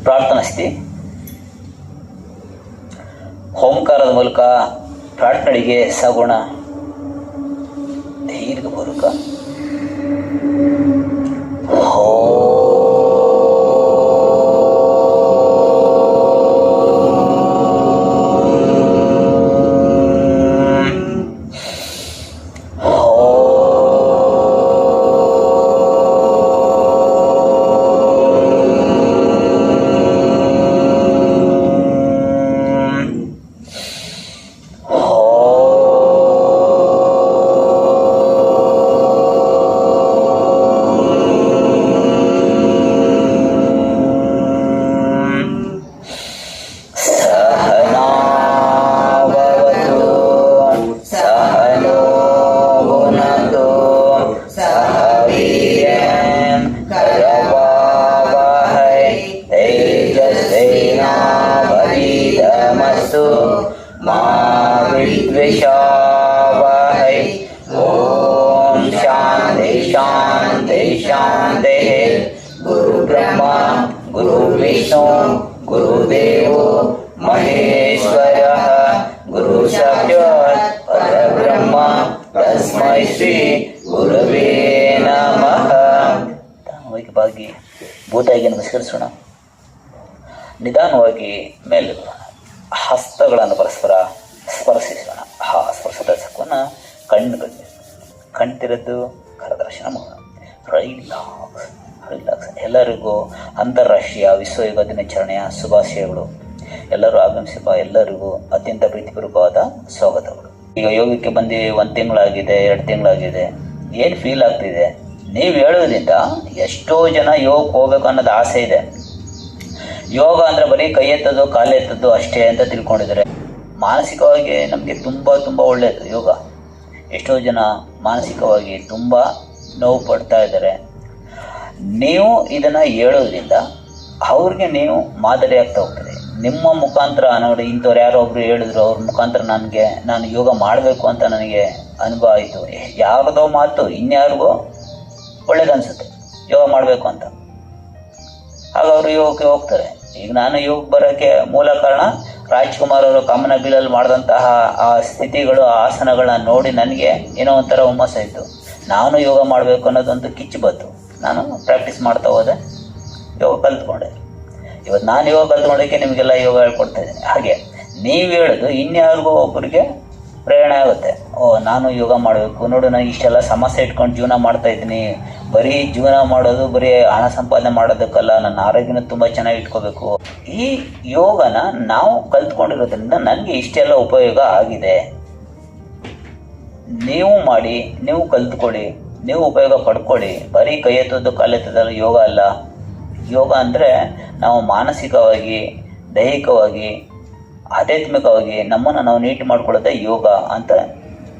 ಪ್ರಾರ್ಥನಾ ಸ್ಥಿತಿ. ಓಂಕಾರದ ಮೂಲಕ ಪ್ರಾರ್ಥನೆಗೆ ಸಾಗೋಣ. ದೀರ್ಘ ಮೂಲಕ गुरु ब्रह्मा गुरु विष्णु गुरुदेवो महेश्वरः गुरु साक्षात् परब्रह्म तस्मै ಶ್ರೀ ಗುರವೇ ನಮಃ. ನಿಧಾನವಾಗಿ ಭೂತಾಯಿಗೆ ನಮಸ್ಕರಿಸೋಣ. ನಿಧಾನವಾಗಿ ಮೇಲೆ ಹಸ್ತಗಳನ್ನು ಪರಸ್ಪರ ಸ್ಪರ್ಶಿಸೋಣ. ಆ ಸ್ಪರ್ಶದ ಸುಖವನ್ನು ಕಣ್ತಿರದ್ದು ಕರದರ್ಶನ ಮಾಡೋಣ. ರಿಲ್ಯಾಕ್ಸ್. ಎಲ್ಲರಿಗೂ ಅಂತಾರಾಷ್ಟ್ರೀಯ ವಿಶ್ವ ಯೋಗ ದಿನಾಚರಣೆಯ ಶುಭಾಶಯಗಳು. ಎಲ್ಲರೂ ಆಗಮಿಸಿರುವ ಎಲ್ಲರಿಗೂ ಅತ್ಯಂತ ಪ್ರೀತಿಪೂರ್ವಕವಾದ ಸ್ವಾಗತಗಳು. ಈಗ ಯೋಗಕ್ಕೆ ಬಂದು 1 ತಿಂಗಳಾಗಿದೆ, 2 ತಿಂಗಳಾಗಿದೆ. ಏನು ಫೀಲ್ ಆಗ್ತಿದೆ? ನೀವು ಹೇಳೋದ್ರಿಂದ ಎಷ್ಟೋ ಜನ ಯೋಗಕ್ಕೆ ಹೋಗ್ಬೇಕು ಅನ್ನೋದು ಆಸೆ ಇದೆ. ಯೋಗ ಅಂದರೆ ಬರೀ ಕೈ ಎತ್ತೋದು ಕಾಲು ಎತ್ತೋದು ಅಷ್ಟೇ ಅಂತ ತಿಳ್ಕೊಂಡಿದ್ದಾರೆ. ಮಾನಸಿಕವಾಗಿ ನಮಗೆ ತುಂಬ ಒಳ್ಳೆಯದು ಯೋಗ. ಎಷ್ಟೋ ಜನ ಮಾನಸಿಕವಾಗಿ ತುಂಬ ನೋವು ಪಡ್ತಾ ಇದ್ದಾರೆ. ನೀವು ಇದನ್ನು ಹೇಳೋದ್ರಿಂದ ಅವ್ರಿಗೆ ನೀವು ಮಾದರಿ ಆಗ್ತಾ ಹೋಗ್ತದೆ. ನಿಮ್ಮ ಮುಖಾಂತರ ನೋಡಿ, ಇಂಥವ್ರು ಯಾರೋ ಒಬ್ರು ಹೇಳಿದ್ರು, ಅವ್ರ ಮುಖಾಂತರ ನಾನು ಯೋಗ ಮಾಡಬೇಕು ಅಂತ ನನಗೆ ಅನುಭವ ಆಯಿತು. ಯಾರದೋ ಮಾತು ಇನ್ಯಾರಿಗೋ ಒಳ್ಳೇದನ್ಸುತ್ತೆ ಯೋಗ ಮಾಡಬೇಕು ಅಂತ. ಆಗ ಅವರು ಯೋಗಕ್ಕೆ ಹೋಗ್ತಾರೆ. ಈಗ ನಾನು ಯೋಗಕ್ಕೆ ಬರೋಕ್ಕೆ ಮೂಲ ಕಾರಣ ರಾಜ್ಕುಮಾರ್ ಅವರು ಕಾಮನ ಬಿಲ್ಲಲ್ಲಿ ಮಾಡಿದಂತಹ ಆ ಸ್ಥಿತಿಗಳು, ಆ ಆಸನಗಳನ್ನ ನೋಡಿ ನನಗೆ ಏನೋ ಒಂಥರ ಹುಮ್ಮಸ್ಸಾಯಿತು. ನಾನು ಯೋಗ ಮಾಡಬೇಕು ಅನ್ನೋದೊಂದು ಕಿಚ್ಚು ಬಂತು. ನಾನು ಪ್ರಾಕ್ಟೀಸ್ ಮಾಡ್ತಾ ಹೋದೆ, ಯೋಗ ಕಲ್ತ್ಕೊಂಡೆ. ಇವತ್ತು ನಾನು ಯೋಗ ಕಲ್ತ್ಕೊಂಡೋಕ್ಕೆ ನಿಮಗೆಲ್ಲ ಯೋಗ ಹೇಳ್ಕೊಡ್ತಾ ಇದ್ದೀನಿ. ಹಾಗೆ ನೀವು ಹೇಳೋದು ಇನ್ಯಾರಿಗೂ ಒಬ್ಬರಿಗೆ ಪ್ರೇರಣೆ ಆಗುತ್ತೆ. ನಾನು ಯೋಗ ಮಾಡಬೇಕು, ನೋಡು ನಾನು ಇಷ್ಟೆಲ್ಲ ಸಮಸ್ಯೆ ಇಟ್ಕೊಂಡು ಜೀವನ ಮಾಡ್ತಾ ಇದ್ದೀನಿ. ಬರೀ ಜೀವನ ಮಾಡೋದು ಬರೀ ಹಣ ಸಂಪಾದನೆ ಮಾಡೋದಕ್ಕಲ್ಲ, ನನ್ನ ಆರೋಗ್ಯನ ತುಂಬ ಚೆನ್ನಾಗಿ ಇಟ್ಕೋಬೇಕು. ಈ ಯೋಗನ ನಾವು ಕಲ್ತ್ಕೊಂಡಿರೋದ್ರಿಂದ ನನಗೆ ಇಷ್ಟೆಲ್ಲ ಉಪಯೋಗ ಆಗಿದೆ. ನೀವು ಮಾಡಿ, ನೀವು ಕಲ್ತ್ಕೊಳ್ಳಿ, ನೀವು ಉಪಯೋಗ ಪಡ್ಕೊಳ್ಳಿ. ಬರೀ ಕೈ ಎತ್ತೋದು ಕಾಲು ಎತ್ತೋದಲ್ಲ ಯೋಗ ಅಲ್ಲ. ಯೋಗ ಅಂದರೆ ನಾವು ಮಾನಸಿಕವಾಗಿ, ದೈಹಿಕವಾಗಿ, ಆಧ್ಯಾತ್ಮಿಕವಾಗಿ ನಮ್ಮನ್ನು ನಾವು ನೀಟ್ ಮಾಡ್ಕೊಳ್ಳೋದೇ ಯೋಗ ಅಂತ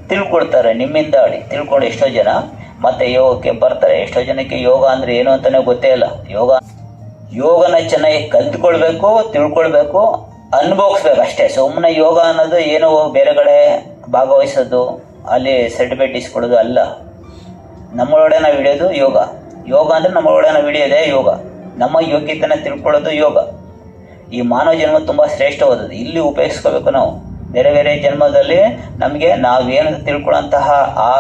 ತಿಳ್ಕೊಳ್ತಾರೆ. ನಿಮ್ಮಿಂದ ತಿಳ್ಕೊಂಡು ಎಷ್ಟೋ ಜನ ಮತ್ತೆ ಯೋಗಕ್ಕೆ ಬರ್ತಾರೆ. ಎಷ್ಟೋ ಜನಕ್ಕೆ ಯೋಗ ಅಂದರೆ ಏನು ಅಂತಲೇ ಗೊತ್ತೇ ಇಲ್ಲ. ಯೋಗನ ಚೆನ್ನಾಗಿ ಕಲ್ತ್ಕೊಳ್ಬೇಕು, ತಿಳ್ಕೊಳ್ಬೇಕು, ಅನುಭವಿಸ್ಬೇಕು ಅಷ್ಟೇ. ಸುಮ್ಮನೆ ಯೋಗ ಅನ್ನೋದು ಏನೋ ಬೇರೆ ಕಡೆ ಭಾಗವಹಿಸೋದು, ಅಲ್ಲಿ ಸರ್ಟಿಫಿಕೇಟ್ ಇಸ್ಕೊಳ್ಳೋದು ಅಲ್ಲ. ನಮ್ಮೊಳಗಡೆ ನಾವು ಹಿಡಿಯೋದು ಯೋಗ. ಯೋಗ ಅಂದರೆ ನಮ್ಮೊಳಗಡೆ ನಾವು ಹಿಡಿಯೋದೇ ಯೋಗ. ನಮ್ಮ ಯೋಗ್ಯತೆನ ತಿಳ್ಕೊಳ್ಳೋದು ಯೋಗ. ಈ ಮಾನವ ಜನ್ಮ ತುಂಬ ಶ್ರೇಷ್ಠವಾದದ್ದು. ಇಲ್ಲಿ ಉಪಯೋಗಿಸ್ಕೋಬೇಕು ನಾವು. ಬೇರೆ ಬೇರೆ ಜನ್ಮದಲ್ಲಿ ನಮಗೆ ನಾವೇನು ತಿಳ್ಕೊಳ್ಳೋಂತಹ ಆ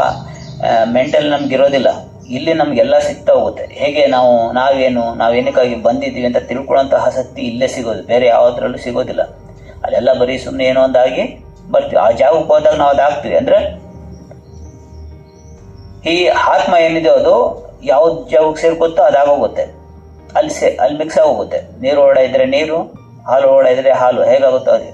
ಮೆಂಟಲ್ ನಮಗಿರೋದಿಲ್ಲ. ಇಲ್ಲಿ ನಮಗೆಲ್ಲ ಸಿಗ್ತಾ ಹೋಗುತ್ತೆ. ಹೇಗೆ ನಾವೇನಕ್ಕಾಗಿ ಬಂದಿದ್ದೀವಿ ಅಂತ ತಿಳ್ಕೊಳ್ಳೋಂತಹ ಆಸಕ್ತಿ ಇಲ್ಲೇ ಸಿಗೋದು, ಬೇರೆ ಯಾವುದ್ರಲ್ಲೂ ಸಿಗೋದಿಲ್ಲ. ಅಲ್ಲೆಲ್ಲ ಬರೀ ಸುಮ್ಮನೆ ಏನೋ ಒಂದಾಗಿ ಬರ್ತೀವಿ. ಆ ಜಾಗಕ್ಕೆ ಹೋದಾಗ ನಾವು ಅದಾಗ್ತೀವಿ. ಅಂದರೆ ಈ ಆತ್ಮ ಏನಿದೆ ಅದು ಯಾವ ಜಾಗಕ್ಕೆ ಸೇರ್ಕೊತ್ತೋ ಅದಾಗೋಗುತ್ತೆ. ಅಲ್ಲಿ ಮಿಕ್ಸ್ ಆಗೋಗುತ್ತೆ. ನೀರು ಒಳ ಇದ್ರೆ ನೀರು, ಹಾಲು ಒಳ ಇದ್ರೆ ಹಾಲು, ಹೇಗಾಗುತ್ತೋ ಅದೇ.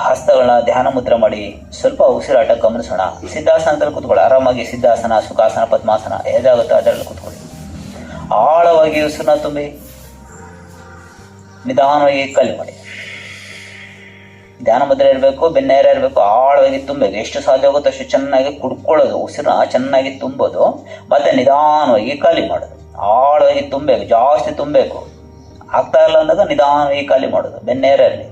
ಹಸ್ತಗಳನ್ನ ಧ್ಯಾನ ಮುದ್ರೆ ಮಾಡಿ ಸ್ವಲ್ಪ ಉಸಿರಾಟ ಗಮನಿಸೋಣ. ಸಿದ್ಧಾಸನದಲ್ಲಿ ಕೂತ್ಕೊಳ್ಳಿ. ಆರಾಮಾಗಿ ಸಿದ್ಧಾಸನ, ಸುಖಾಸನ, ಪದ್ಮಾಸನ ಹೇಗಾಗುತ್ತೋ ಅದರಲ್ಲಿ ಕೂತ್ಕೊಳ್ಳಿ. ಆಳವಾಗಿ ಉಸಿರನ್ನ ತುಂಬಿ ನಿಧಾನವಾಗಿ ಕಲಿ ಮಾಡಿ. ಧ್ಯಾನ ಮುದ್ರೆ ಇರಬೇಕು, ಬೆನ್ನೇರ ಇರಬೇಕು, ಆಳವಾಗಿ ತುಂಬಬೇಕು. ಎಷ್ಟು ಸಾಧ್ಯ ಆಗುತ್ತೋ ಅಷ್ಟು ಚೆನ್ನಾಗಿ ಕುಡ್ಕೊಳ್ಳೋದು, ಉಸಿರನ್ನ ಚೆನ್ನಾಗಿ ತುಂಬೋದು. ಮತ್ತೆ ನಿಧಾನವಾಗಿ ಖಾಲಿ ಮಾಡೋದು. ಆಳವಾಗಿ ತುಂಬಬೇಕು, ಜಾಸ್ತಿ ತುಂಬಬೇಕು. ಆಗ್ತಾ ಇಲ್ಲ ಅಂದಾಗ ನಿಧಾನವಾಗಿ ಖಾಲಿ ಮಾಡೋದು, ಬೆನ್ನೇರಲ್ಲಿ.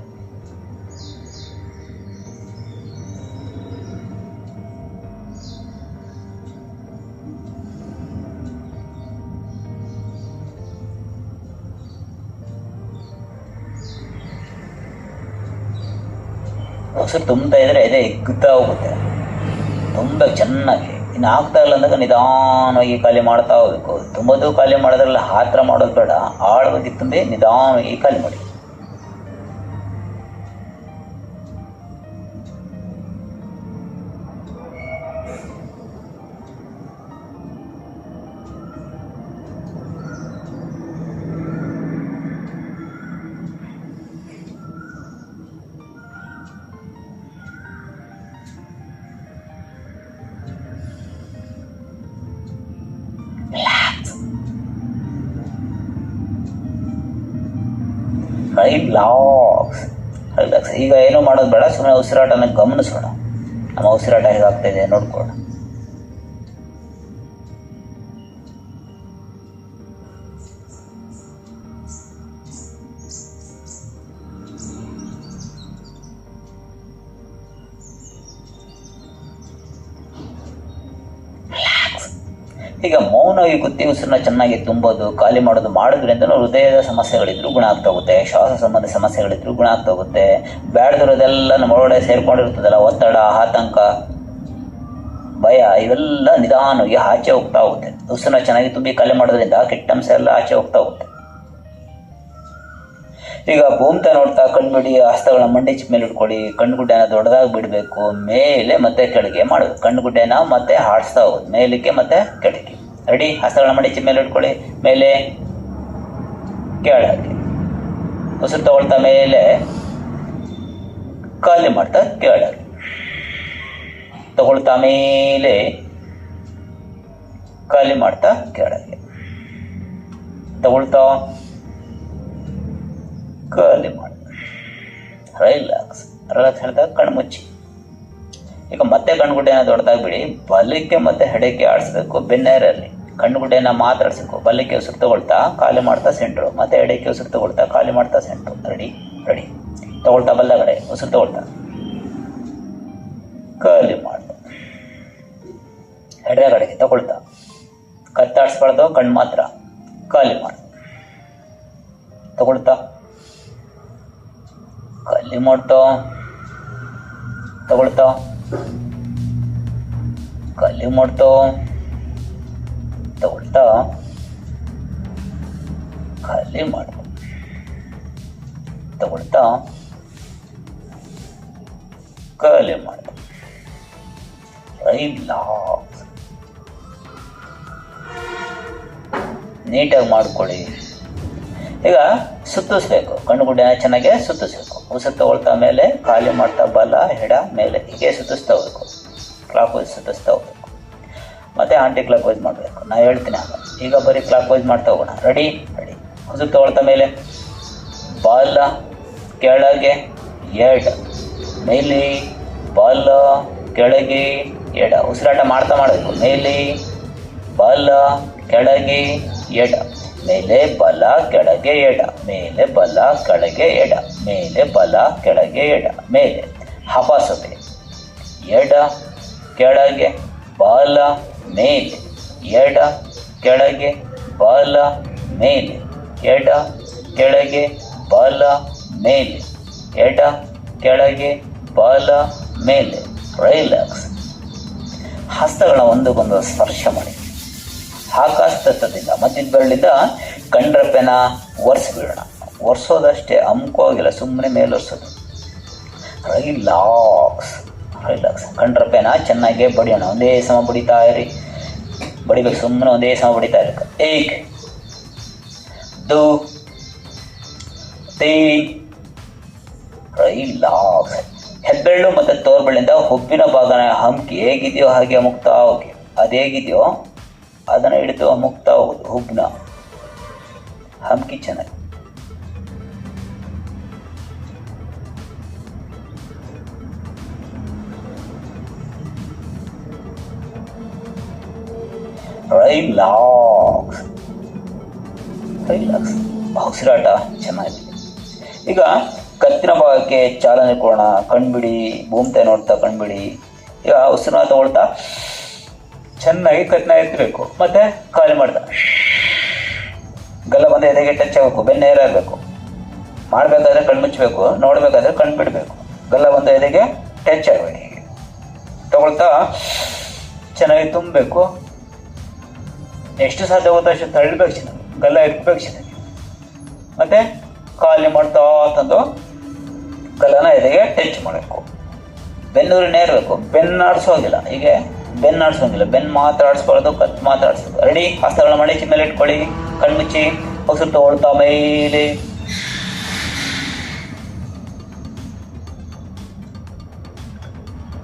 ಉಸಿರು ತುಂಬ್ತಾ ಇದ್ರೆ ಎದೆ ಎಗ್ಗುತ್ತಾ ಹೋಗುತ್ತೆ, ತುಂಬ ಚೆನ್ನಾಗಿ. ಇನ್ನು ಆಗ್ತಾ ಇಲ್ಲ ಅಂದಾಗ ನಿಧಾನವಾಗಿ ಖಾಲಿ ಮಾಡ್ತಾ ಹೋಗ್ಬೇಕು. ತುಂಬೋದು ಖಾಲಿ ಮಾಡೋದ್ರಲ್ಲಿ ಆತರ ಮಾಡೋದು ಬೇಡ, ಆಳವಾಗಿ ತುಂಬಿ ನಿಧಾನವಾಗಿ ಖಾಲಿ ಮಾಡಿ. ರಿಲ್ಯಾಕ್ಸ್. ಈಗ ಏನೂ ಮಾಡೋದು ಬೇಡ, ಸುಮ್ಮನೆ ಉಸಿರಾಟನ ಗಮನಿಸೋಣ. ನಮ್ಮ ಉಸಿರಾಟ ಹೇಗಾಗ್ತಾ ಇದೆ ನೋಡ್ಕೊಳ್ಳೋಣ. ಈಗ ಮೌನವಾಗಿ ಕುತ್ತಿ ಉಸಿರನ್ನ ಚೆನ್ನಾಗಿ ತುಂಬೋದು, ಖಾಲಿ ಮಾಡೋದು ಮಾಡೋದ್ರಿಂದ ಹೃದಯದ ಸಮಸ್ಯೆಗಳಿದ್ರು ಗುಣ ಆಗ್ತಾ ಹೋಗುತ್ತೆ, ಶ್ವಾಸ ಸಂಬಂಧ ಸಮಸ್ಯೆಗಳಿದ್ರು ಗುಣ ಆಗ್ತಾ ಹೋಗುತ್ತೆ. ಬ್ಯಾಡ್ದಿರೋದೆಲ್ಲ ನಮ್ಮ ಒಳಗಡೆ ಸೇರ್ಕೊಂಡಿರ್ತದಲ್ಲ, ಒತ್ತಡ, ಆತಂಕ, ಭಯ, ಇವೆಲ್ಲ ನಿಧಾನವಾಗಿ ಆಚೆ ಹೋಗ್ತಾ ಹೋಗುತ್ತೆ. ಉಸಿರನ್ನ ಚೆನ್ನಾಗಿ ತುಂಬಿ ಖಾಲಿ ಮಾಡೋದ್ರಿಂದ ಕೆಟ್ಟ ಅಂಶ ಎಲ್ಲ ಆಚೆ ಹೋಗ್ತಾ ಹೋಗುತ್ತೆ. ಈಗ ಭೂಮ್ತಾ ನೋಡ್ತಾ ಕಣ್ಬಿಡಿ, ಹಸ್ತಗಳನ್ನ ಮಂಡಿಚ್ ಮೇಲೆ ಇಟ್ಕೊಳ್ಳಿ. ಕಣ್ಣುಗುಡ್ಡೆನ ದೊಡ್ಡದಾಗಿ ಬಿಡಬೇಕು, ಮೇಲೆ ಮತ್ತೆ ಕೆಳಗೆ ಮಾಡೋದು. ಕಣ್ಣುಗುಡ್ಡೆನ ಮತ್ತೆ ಹಾಡಿಸ್ತಾ ಹೋಗೋದು, ಮೇಲಕ್ಕೆ ಮತ್ತೆ ಕೆಳಗೆ. ರೆಡಿ? ಹಸ್ತಗಳನ್ನ ಮಂಡಿಚ್ ಮೇಲೆ ಇಟ್ಕೊಳ್ಳಿ, ಮೇಲೆ ಕೆಳಗೆ. ಉಸಿರು ತಗೊಳ್ತಾ ಮೇಲೆ, ಖಾಲಿ ಮಾಡ್ತಾ ಕೆಳಗೆ. ತಗೊಳ್ತಾ ಮೇಲೆ, ಖಾಲಿ ಮಾಡ್ತಾ ಕೆಳಗೆ. ತಗೊಳ್ತಾ ಖಾಲಿ ಮಾಡಿ. ರಿಲ್ಯಾಕ್ಸ್ ಹೇಳಿದಾಗ ಕಣ್ಣು ಮುಚ್ಚಿ. ಈಗ ಮತ್ತೆ ಕಣ್ಣುಗುಡ್ಡೆನ ದೊಡ್ಡದಾಗಿ ಬಿಡಿ, ಬಲಕ್ಕೆ ಮತ್ತೆ ಹೆಡಕ್ಕೆ ಆಡಿಸ್ಬೇಕು. ಬೆನ್ನೇರಲ್ಲಿ ಕಣ್ಣುಗುಡ್ಡೆನ ಮಾತಾಡಿಸ್ಬೇಕು. ಬಲಕ್ಕೆ ಉಸಿರು ತಗೊಳ್ತಾ ಖಾಲಿ ಮಾಡ್ತಾ ಸೆಂಟ್ರು, ಮತ್ತೆ ಎಡಕ್ಕೆ ಉಸಿರು ತಗೊಳ್ತಾ ಖಾಲಿ ಮಾಡ್ತಾ ಸೆಂಟ್ರು. ರೆಡಿ. ತಗೊಳ್ತಾ ಬಲ್ಲಗಡೆ ಉಸಿರು ತಗೊಳ್ತಾ ಖಾಲಿ ಮಾಡ್ತಾ, ಎಡಗಡೆಗೆ ತಗೊಳ್ತಾ ಕತ್ತಾಡಿಸ್ಬಾರ್ದು, ಕಣ್ಣು ಮಾತ್ರ ಖಾಲಿ ಮಾಡಿ. ತಗೊಳ್ತಾ ಖಾಲಿ ಮಾಡ್ತಾ, ತಗೊಳ್ತಾ ಖಾಲಿ ಮಾಡ್ತಾ, ತಗೊಳ್ತಾ ಖಾಲಿ ಮಾಡ್ತಾ, ತಗೊಳ್ತಾ ಖಾಲಿ ಮಾಡ್ತಾ. ರಿಲ್ಯಾಕ್ಸ್. ನೀಟಾಗಿ ಮಾಡ್ಕೊಳ್ಳಿ. ಈಗ ಸುತ್ತಿಸ್ಬೇಕು, ಕಣ್ಣುಗುಡ್ಡೆನ ಚೆನ್ನಾಗಿ ಸುತ್ತಿಸ್ಬೇಕು. ಉಸಿರು ತಗೊಳ್ತಾ ಮೇಲೆ, ಖಾಲಿ ಮಾಡ್ತಾ ಬಲ, ಎಡ, ಮೇಲೆ, ಹೀಗೆ ಸುತ್ತಿಸ್ತಾ ಹೋಗ್ಬೇಕು. ಕ್ಲಾಕ್ ವೈಸ್ ಸುತ್ತಿಸ್ತಾ ಹೋಗ್ಬೇಕು. ಮತ್ತೆ ಆಂಟಿ ಕ್ಲಾಕ್ ವೈಸ್ ಮಾಡಬೇಕು. ನಾ ಹೇಳ್ತೀನಿ ಆಗ. ಈಗ ಬರೀ ಕ್ಲಾಕ್ ವೈಸ್ ಮಾಡ್ತಾ ಹೋಗೋಣ. ರೆಡಿ. ಉಸಿರು ತಗೊಳ್ತಾ ಮೇಲೆ, ಬಲ, ಕೆಳಗೆ, ಎಡ, ಮೇಲೆ, ಬಲ, ಕೆಳಗೆ, ಎಡ. ಉಸಿರಾಟ ಮಾಡ್ತಾ ಮಾಡಬೇಕು. ಮೇಲೆ, ಬಲ, ಕೆಳಗೆ, ಎಡ, ಮೇಲೆ, ಬಲ, ಕೆಳಗೆ, ಎಡ, ಮೇಲೆ, ಬಲ, ಕೆಳಗೆ, ಎಡ, ಮೇಲೆ, ಬಲ, ಕೆಳಗೆ, ಎಡ, ಮೇಲೆ. ಹಪಾಸತೆ. ಎಡ, ಕೆಳಗೆ, ಬಲ, ಮೇಲೆ, ಎಡ, ಕೆಳಗೆ, ಬಲ, ಮೇಲೆ, ಎಡ, ಕೆಳಗೆ, ಬಲ, ಮೇಲೆ, ಎಡ, ಕೆಳಗೆ, ಬಲ, ಮೇಲೆ. ರಿಲ್ಯಾಕ್ಸ್. ಹಸ್ತಗಳನ್ನ ಒಂದಕ್ಕೊಂದು ಸ್ಪರ್ಶ ಮಾಡಿ. ಆಕಾಶತತ್ವದಿಂದ ಮಧ್ಯದ ಬೆರಳಿಂದ ಕಣ್ರೆಪ್ಪೆನ ಒರೆಸ್ಬಿಡೋಣ. ಒರೆಸೋದಷ್ಟೇ, ಅಮ್ಕೋಗಿಲ್ಲ, ಸುಮ್ಮನೆ ಮೇಲೆ ಒರೆಸೋದು. ರಿಲ್ಯಾಕ್ಸ್. ಕಣ್ರೆಪ್ಪೆನ ಚೆನ್ನಾಗಿ ಬಡಿಯೋಣ. ಒಂದೇ ಸಮ ಬಡಿತಾ ಇರಿ. ಬಡಿಬೇಕು, ಸುಮ್ಮನೆ ಒಂದೇ ಸಮ ಬಡಿತಾ ಇರಬೇಕು. 1 2 3. ರಿಲ್ಯಾಕ್ಸ್. ಹೆಬ್ಬೆರಳು ಮತ್ತು ತೋರ್ಬೆರಳಿಂದ ಹುಬ್ಬಿನ ಭಾಗನ ಹಮ್ಕಿ ಹೇಗಿದೆಯೋ ಹಾಗೆ ಅಮುಕ್ತಾ ಹೋಗಿ. ಅದು ಹೇಗಿದೆಯೋ ಅದನ್ನು ಹಿಡಿದು ಅಮುಕ್ತಾ ಹೋಗುದು. ಹುಬ್ನ ಹಮ್ಕಿ ಚೆನ್ನಾಗಿ. ರಿಲ್ಯಾಕ್ಸ್. ಉಸಿರಾಟ ಚೆನ್ನಾಗಿದೆ. ಈಗ ಕತ್ತಿನ ಭಾಗಕ್ಕೆ ಚಾಲನೆ ಕೊಡೋಣ. ಕಣ್ಬಿಡಿ, ಭೂಮ್ತಾ ನೋಡ್ತಾ ಕಣ್ಬಿಡಿ. ಈಗ ಉಸಿರನ್ನ ತಗೊಳ್ತಾ ಚೆನ್ನಾಗಿ ಕತ್ತಿನ ಎತ್ತಬೇಕು, ಮತ್ತೆ ಖಾಲಿ ಮಾಡ್ತಾ ಗಲ್ಲ ಬಂದು ಎದೆಗೆ ಟಚ್ ಆಗಬೇಕು, ಬೆನ್ನೇರಾಗಬೇಕು. ಮಾಡಬೇಕಾದ್ರೆ ಕಣ್ಣು ಮುಚ್ಚಬೇಕು, ನೋಡಬೇಕಾದ್ರೆ ಕಣ್ಣು ಬಿಡಬೇಕು. ಗಲ್ಲ ಬಂದ ಎದೆಗೆ ಟಚ್ ಆಗಬೇಕು. ಹೀಗೆ ತಗೊಳ್ತಾ ಚೆನ್ನಾಗಿ ತುಂಬಬೇಕು. ಎಷ್ಟು ಸಾಧ್ಯ ಹೋಗುತ್ತೆ ಅಷ್ಟು ತಳ್ಳಬೇಕು ಚೆನ್ನಾಗಿ, ಗಲ್ಲ ಇಟ್ಬೇಕು ಚೆನ್ನಾಗಿ. ಮತ್ತು ಖಾಲಿ ಮಾಡ್ತಾ ತಂದು ಗಲ್ಲನ ಎದೆಗೆ ಟಚ್ ಮಾಡಬೇಕು. ಬೆನ್ನೂರಿನೇ ಇರಬೇಕು, ಬೆನ್ನು ಆಡಿಸೋಗಿಲ್ಲ. ಹೀಗೆ ಬೆನ್ನು ಆಡಿಸೋಂಗಿಲ್ಲ, ಬೆನ್ನು ಮಾತ್ರ ಆಡಿಸ್ಬಾರ್ದು, ಕತ್ತು ಮಾತ್ರ ಆಡಿಸ್ಬೇಕು. ರೆಡಿ? ಹಸ್ತಗಳ ಮಡಚಿ ಮೇಲೆ ಇಟ್ಕೊಳ್ಳಿ, ಕಣ್ಮುಚ್ಚಿ ಉಸಿರು ತಗೊಳ್ತಾ ಮೇಲೆ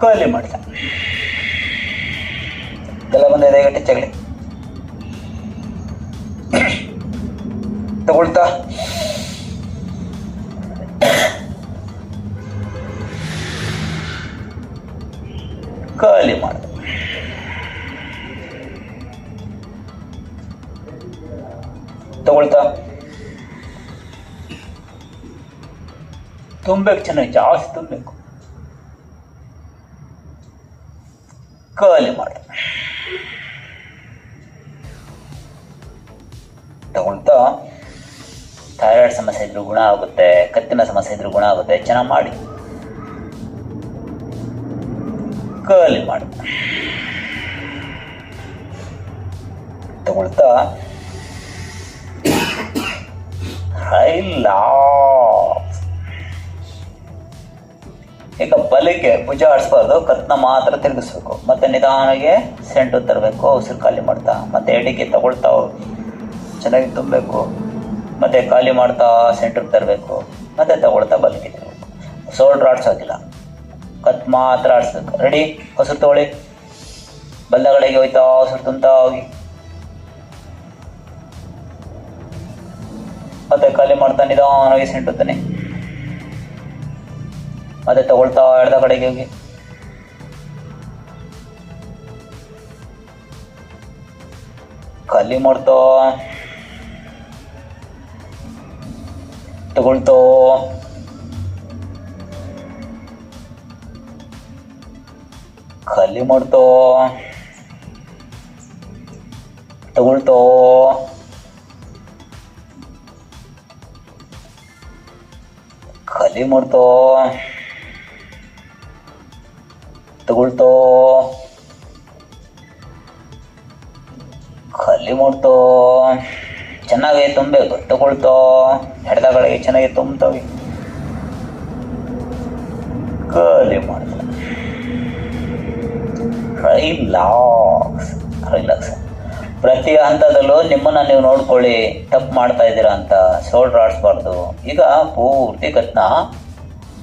ಖಾಲಿ ಮಾಡ್ತಾ ಗಲ್ಲ ಬಂದ ಎದೆಗೆ ಟಚ್ ಆಗಲಿ. ತಗೊಳ್ತಾ ಖಾಲಿ ಮಾಡಿದೆ. ತಗೊಳ್ತಾ ತುಂಬಬೇಕು, ಚೆನ್ನಾಗಿ ಜಾಸ್ತಿ ತುಂಬಬೇಕು. ಖಾಲಿ ಮಾಡಿದೆ. ತಗೊಳ್ತಾ ಥೈರಾಯ್ಡ್ ಸಮಸ್ಯೆ ಇದ್ರೂ ಗುಣ ಆಗುತ್ತೆ, ಕತ್ತಿನ ಸಮಸ್ಯೆ ಇದ್ರೂ ಗುಣ ಆಗುತ್ತೆ. ಚೆನ್ನಾಗಿ ಮಾಡಿ. ಖಾಲಿ ಮಾಡಿ. ತಗೊಳ್ತಾ ರಿಲ್ಯಾಕ್ಸ್. ಈಗ ಬಲಕ್ಕೆ ಭುಜ ಆಡಿಸ್ಬಾರ್ದು, ಕತ್ನ ಮಾತ್ರ ತಿರುಗಿಸ್ಬೇಕು. ಮತ್ತೆ ನಿಧಾನಕ್ಕೆ ಸೆಂಟು ತರಬೇಕು, ಉಸಿರು ಖಾಲಿ ಮಾಡ್ತಾ. ಮತ್ತೆ ಎಡಿಕೆ ತಗೊಳ್ತಾ ಚೆನ್ನಾಗಿ ತುಂಬಬೇಕು. ಮತ್ತೆ ಖಾಲಿ ಮಾಡ್ತಾ ಸೆಂಟ್ರಿಗೆ ತರಬೇಕು. ಮತ್ತೆ ತಗೊಳ್ತಾ ಬಲಕ್ಕೆ ತಿರಬೇಕು. ಶೋಲ್ಡ್ರ್ ಆಡ್ಸೋದಿಲ್ಲ, ಕತ್ ಮಾತ್ರ ಆಡಿಸ್ಬೇಕು. ರೆಡಿ? ಉಸಿರು ತಗೊಳ್ಳಿ, ಬಲ್ಲಗಡೆಗೆ ಹೋಯ್ತಾ ಉಸಿರು ತುಂಬ್ತಾ ಹೋಗಿ. ಮತ್ತೆ ಖಾಲಿ ಮಾಡ್ತಾ ನಿಧಾನವಾಗಿ ಸೆಂಟುತ್ತಾನೆ. ಮತ್ತೆ ತಗೊಳ್ತಾ ಎಡದ ಕಡೆಗೆ ಹೋಗಿ. ಖಾಲಿ ಮಾಡ್ತಾ ತಗೊಳ್ತೋ ಖಾಲಿ ಮಾಡ್ತೋ ತಗೊಳ್ತೋ ಖಾಲಿ ಮಾಡ್ತೋ ತಗೊಳ್ತೋ ಖಾಲಿ ಮಾಡ್ತೋ. ಚೆನ್ನಾಗಿ ತುಂಬಬೇಕು. ತಗೊಳ್ತೋ ಎಡದ ಕಡೆಗೆ ಚೆನ್ನಾಗಿ ತುಂಬ್ತವೆ. ಖಾಲಿ ಮಾಡ್ತೋ. Relax relax. ಪ್ರತಿ ಹಂತದಲ್ಲೂ ನಿಮ್ಮನ್ನು ನೀವು ನೋಡ್ಕೊಳ್ಳಿ, ತಪ್ಪು ಮಾಡ್ತಾ ಇದ್ದೀರಾ ಅಂತ. ಶೋಲ್ಡ್ರ್ ಆಡಿಸ್ಬಾರ್ದು. ಈಗ ಪೂರ್ತಿ ಕತ್ನ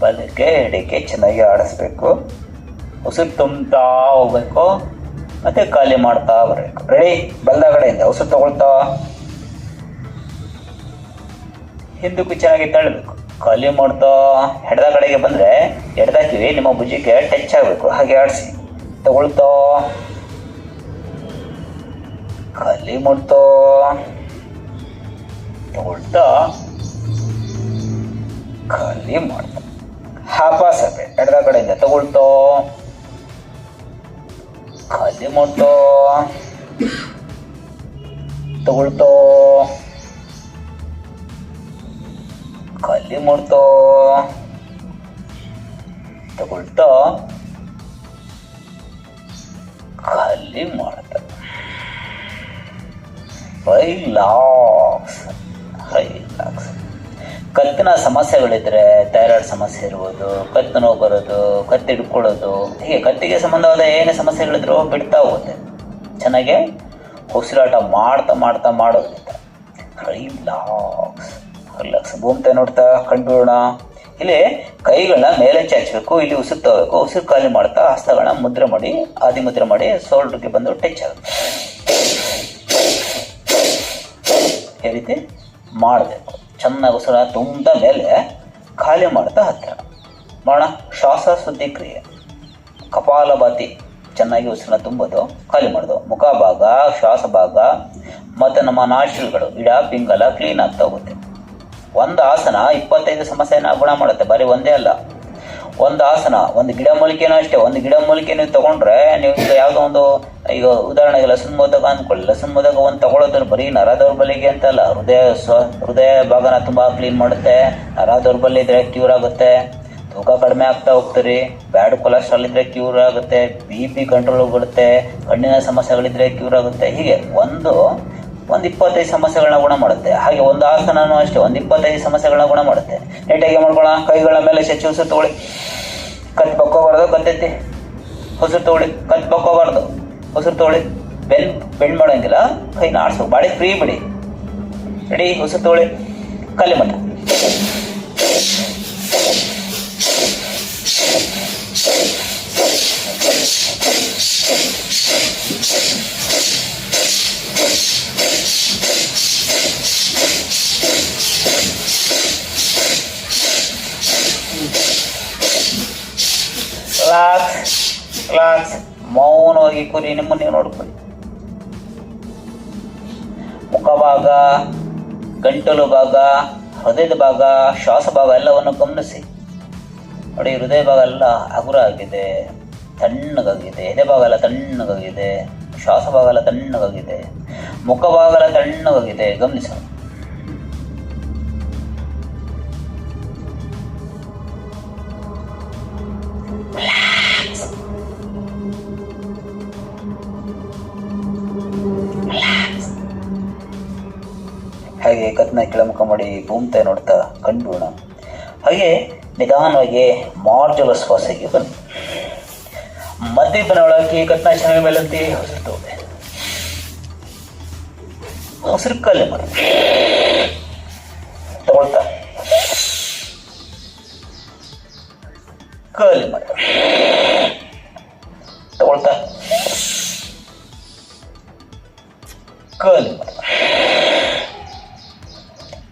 ಬಲಕ್ಕೆ ಎಡಕ್ಕೆ ಚೆನ್ನಾಗಿ ಆಡಿಸ್ಬೇಕು. ಉಸಿರು ತುಂಬ್ತಾ ಹೋಗ್ಬೇಕು. ಮತ್ತೆ ಖಾಲಿ ಮಾಡ್ತಾ ಬರಬೇಕು. ರೆಡಿ? ಬಲ್ದ ಕಡೆಯಿಂದ ಉಸಿರು ತಗೊಳ್ತಾ ಹಿಂದಕ್ಕೂ ಚೆನ್ನಾಗಿ ತಳ್ಳಬೇಕು. ಖಾಲಿ ಮಾಡ್ತಾ ಎಡದ ಕಡೆಗೆ ಬಂದರೆ ಎಡದ ಕಿವಿ ನಿಮ್ಮ ಭುಜಕ್ಕೆ ಟಚ್ ಆಗಬೇಕು, ಹಾಗೆ ಆಡಿಸಿ. ತಗೊಳ್ತಾ ಖಾಲಿ ಮಾಡ್ತಾ ತಗೊಳ್ತಾ ಖಾಲಿ ಮಾಡ್ತಾ ಹಾಪಾಸೆ ಎಡದ ಕಡೆಯಿಂದ ತಗೊಳ್ತೋ ಖಾಲಿ ಮಾಡ್ತೋ ತಗೊಳ್ತೋ ಖಾಲಿ ಮಾಡ್ತೋ ತಗೊಳ್ತಾ ಖಾಲಿ ಮಾಡ್ತಾ. Relax relax. ಕತ್ತಿನ ಸಮಸ್ಯೆಗಳಿದ್ರೆ ಥೈರಾಯ್ಡ್ ಸಮಸ್ಯೆ ಇರ್ಬೋದು, ಕತ್ತು ನೋವು ಬರೋದು, ಕತ್ತಿ ಹಿಡ್ಕೊಳ್ಳೋದು, ಹೀಗೆ ಕತ್ತಿಗೆ ಸಂಬಂಧವಾದ ಏನೇ ಸಮಸ್ಯೆಗಳಿದ್ರು ಬಿಡ್ತಾ ಹೋಗುತ್ತೆ. ಚೆನ್ನಾಗೆ ಉಸಿರಾಟ ಮಾಡ್ತಾ ಮಾಡ್ತಾ ಮಾಡೋದ್ರಿಂದ ರಿಲ್ಯಾಕ್ಸ್ ರಿಲ್ಯಾಕ್ಸ್. ಭೂಮಿತೆ ನೋಡ್ತಾ ಕಂಡುಬಿಡೋಣ. ಇಲ್ಲಿ ಕೈಗಳನ್ನ ಮೇಲೆ ಚಾಚಬೇಕು, ಇಲ್ಲಿ ಉಸಿರು ತಗೋಬೇಕು. ಉಸಿರು ಖಾಲಿ ಮಾಡ್ತಾ ಹಸ್ತಗಳನ್ನ ಮುದ್ರೆ ಮಾಡಿ, ಆದಿ ಮುದ್ರೆ ಮಾಡಿ ಶೋಲ್ಡ್ರಿಗೆ ಬಂದು ಟಚ್ ಆಗುತ್ತೆ. ಈ ರೀತಿ ಮಾಡಬೇಕು. ಚೆನ್ನಾಗಿ ಉಸಿರ ತುಂಬ ಮೇಲೆ ಖಾಲಿ ಮಾಡ್ತಾ ಹತ್ತಿರ ಮಾಡೋಣ. ಶ್ವಾಸ ಶುದ್ಧಿ ಕ್ರಿಯೆ. ಕಪಾಲಭಾತಿ. ಚೆನ್ನಾಗಿ ಉಸಿರನ್ನ ತುಂಬೋದು, ಖಾಲಿ ಮಾಡೋದು. ಮುಖ ಭಾಗ, ಶ್ವಾಸ ಭಾಗ ಮತ್ತು ನಮ್ಮ ನಾಶ್ರಿಲ್ಗಳು ಇಡ ಪಿಂಗಲ ಕ್ಲೀನ್ ಆಗ್ತಾ ಹೋಗುತ್ತೆ. ಒಂದು ಆಸನ 25 ಸಮಸ್ಯೆನ ಗುಣ ಮಾಡುತ್ತೆ. ಬರೀ ಒಂದೇ ಅಲ್ಲ, ಒಂದು ಆಸನ, ಒಂದು ಗಿಡ ಮೂಲಿಕೆನೂ ಅಷ್ಟೇ. ಒಂದು ಗಿಡ ಮೂಲಿಕೆ ನೀವು ತೊಗೊಂಡ್ರೆ, ನೀವು ಈಗ ಯಾವುದೋ ಒಂದು, ಈಗ ಉದಾಹರಣೆಗೆ ಲಸನ್ ಮೋದಕ ಅಂದ್ಕೊಳ್ಳಿ. ಲಸನ್ ಮೋದಕ ಒಂದು ತಗೊಳ್ಳೋದ್ರ ಬರೀ ನರ ದೌರ್ಬಲ್ಯಕ್ಕೆ ಅಂತಲ್ಲ, ಹೃದಯ ಭಾಗನ ತುಂಬ ಕ್ಲೀನ್ ಮಾಡುತ್ತೆ. ನರ ದೌರ್ಬಲ್ಯ ಇದ್ರೆ ಕ್ಯೂರ್ ಆಗುತ್ತೆ. ತೂಕ ಕಡಿಮೆ ಆಗ್ತಾ ಹೋಗ್ತೀರಿ. ಬ್ಯಾಡ್ ಕೊಲೆಸ್ಟ್ರಾಲ್ ಇದ್ರೆ ಕ್ಯೂರ್ ಆಗುತ್ತೆ, BP ಕಂಟ್ರೋಲ್ ಬರುತ್ತೆ, ಕಣ್ಣಿನ ಸಮಸ್ಯೆಗಳಿದ್ರೆ ಕ್ಯೂರ್ ಆಗುತ್ತೆ. ಹೀಗೆ ಒಂದು 25 ಸಮಸ್ಯೆಗಳನ್ನ ಗುಣ ಮಾಡುತ್ತೆ. ಹಾಗೆ ಒಂದು ಆಸನನೂ ಅಷ್ಟೇ 25 ಸಮಸ್ಯೆಗಳನ್ನ ಗುಣ ಮಾಡುತ್ತೆ. ನೀಟಾಗಿ ಮಾಡ್ಕೊಳ್ಳೋಣ. ಕೈಗಳ ಮೇಲೆ ಉಸಿರು ತಗೊಳ್ಳಿ, ಕತ್ ಬಕ್ಕೋಬಾರ್ದು, ಕತ್ತೆತ್ತಿ ಉಸಿರು ತಗೊಳ್ಳಿ, ಕತ್ ಬಕ್ಕೋಬಾರ್ದು, ಉಸಿರು ತಗೊಳ್ಳಿ, ಬೆಂಡ್ ಮಾಡೋಂಗಿಲ್ಲ, ಕೈನ ಆಡಿಸ್ಬೇಕು, ಬಾಡಿ ಫ್ರೀ ಬಿಡಿ. ರೆಡಿ, ಉಸಿರು ತಗೊಳ್ಳಿ, ಕಲ್ಲಿ ಮಟ್ಟ. ರಿಲ್ಯಾಕ್ಸ್, ಮೌನವಾಗಿ ಕೂರಿ ನಿಮ್ಮನ್ನು ನೀವು ನೋಡ್ಕೊಳ್ಳಿ. ಮುಖಭಾಗ, ಗಂಟಲು ಭಾಗ, ಹೃದಯದ ಭಾಗ, ಶ್ವಾಸ ಭಾಗ ಎಲ್ಲವನ್ನು ಗಮನಿಸಿ. ನೋಡಿ, ಹೃದಯ ಭಾಗ ಎಲ್ಲ ಹಗುರ ಆಗಿದೆ, ತಣ್ಣಗಾಗಿದೆ. ಎದೆ ಭಾಗ ಎಲ್ಲ ತಣ್ಣಗಾಗಿದೆ, ಶ್ವಾಸ ಭಾಗ ಎಲ್ಲ ತಣ್ಣಗಾಗಿದೆ, ಮುಖ ಭಾಗ ಎಲ್ಲ ತಣ್ಣಗಾಗಿದೆ. ಗಮನಿಸ. ಹಾಗೆ ಕತ್ನ ಕೆಳಮುಖ ಮಾಡಿ ಭೂಮ್ತಾಯಿ ನೋಡ್ತಾ ಕಂಡುಣ. ಹಾಗೆ ನಿಧಾನವಾಗಿ ಮಾರ್ಜಲ ಶ್ವಾಸಕ್ಕೆ ಬನ್ನಿ. ಮಧ್ಯದ ಒಳಗೆ ಕತ್ನ ಚೆನ್ನಾಗಿ ಮೇಲಂತೆ ಉಸಿರು ತಗೊಳ್ಳಿ, ಉಸಿರು ಕಲ್ಲಿ ಮಾಡಿ ತಗೊಳ್ತಾ ಕಲ್ಲಿ ಮಾಡಿ ತಗೊಳ್ತಾ ಕಲ್ಲಿ ಮಾಡಿ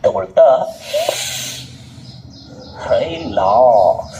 ತಗೊಳ್ತಾ ರಿಲ್ಯಾಕ್ಸ್.